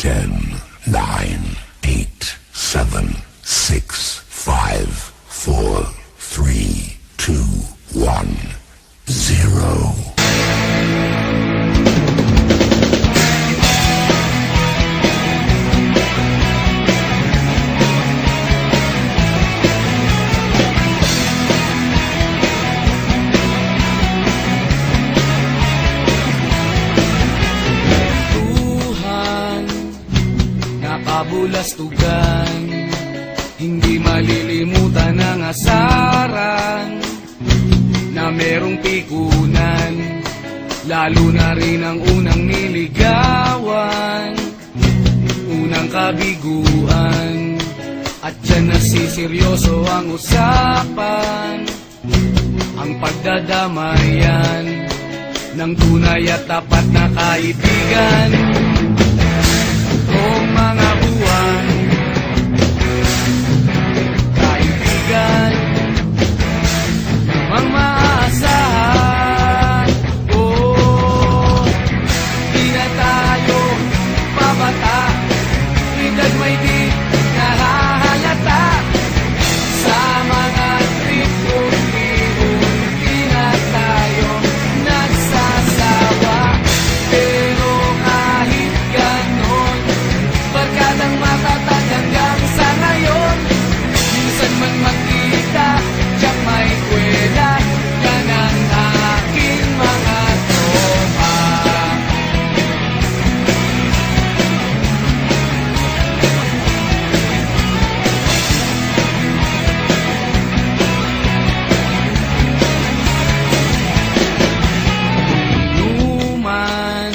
10, 9, 8, 7, 6, 5, 4, 3, 2, 1, 0. Kabulastugan, hindi malilimutan ang asaran na merong pikunan, lalo na rin ang unang niligawan, unang kabiguan, at dyan nasiseryoso ang usapan, ang pagdadamayan ng tunay at tapat na kaibigan. Kung mga buwan, kaibigan, namang maaasahan. Oh, di na tayo pabata, edad may di nahahalata. Sa mga trip-unti-unti na tayo nagsasawa. Pero kahit ganon, barkadang matatag hanggang sa ngayon. Minsan man magkita, tiyak may kwela, yan ang aking mga tropa. Inuman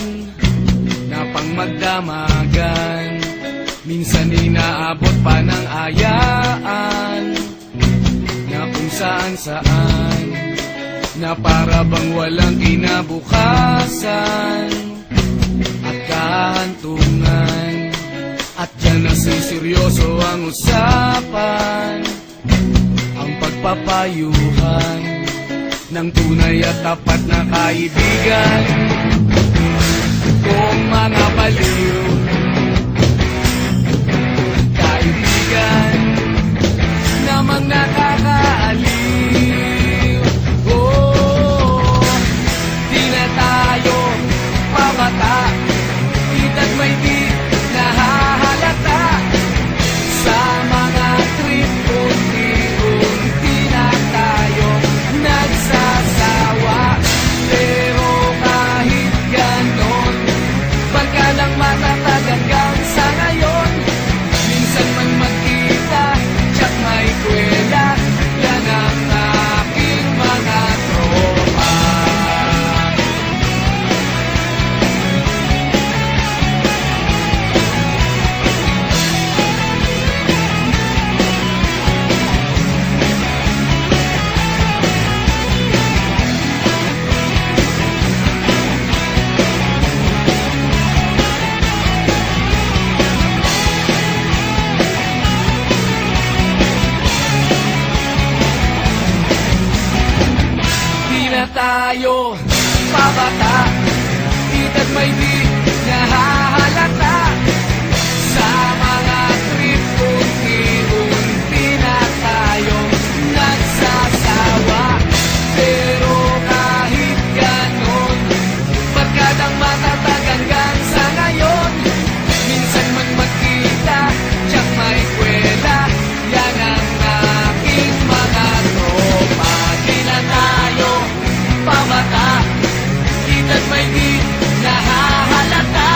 na pang magdamagan, minsan inaabot pa ng ayaan, na kung saan-saan, na para bang walang kinabukasan at kahantungan. At dyan nasiseryoso ang usapan, ang pagpapayuhan ng tunay at tapat na kaibigan. Kung mga baliw, kaibigan, namang nakakaaliw. Oh, di na tayo pabata, edad may di nahahalata. Sa mga trip, unti-unti na tayo nagsasawa. Pero kahit ganon, barkadang matatag hanggang sa ngayon. Minsan man magkita, tiyak may kwela, yan ang aking mga tropa. Di na tayo pabata, edad may di nahahalata. Sa mga trip, unti-unti na tayo nagsasawa. Pero kahit ganon, barkadang matatag hanggang sa ngayon. Minsan man magkita, tiyak may kwela, yan ang aking mga tropa. Di na tayo pabata, edad may di nahahalata.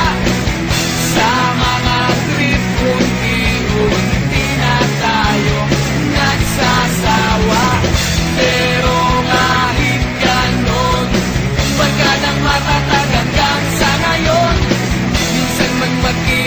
Sa mga trip, unti-unti na tayo nagsasawa. Pero kahit ganon, barkadang matatag hanggang sa ngayon. Minsan man magkita,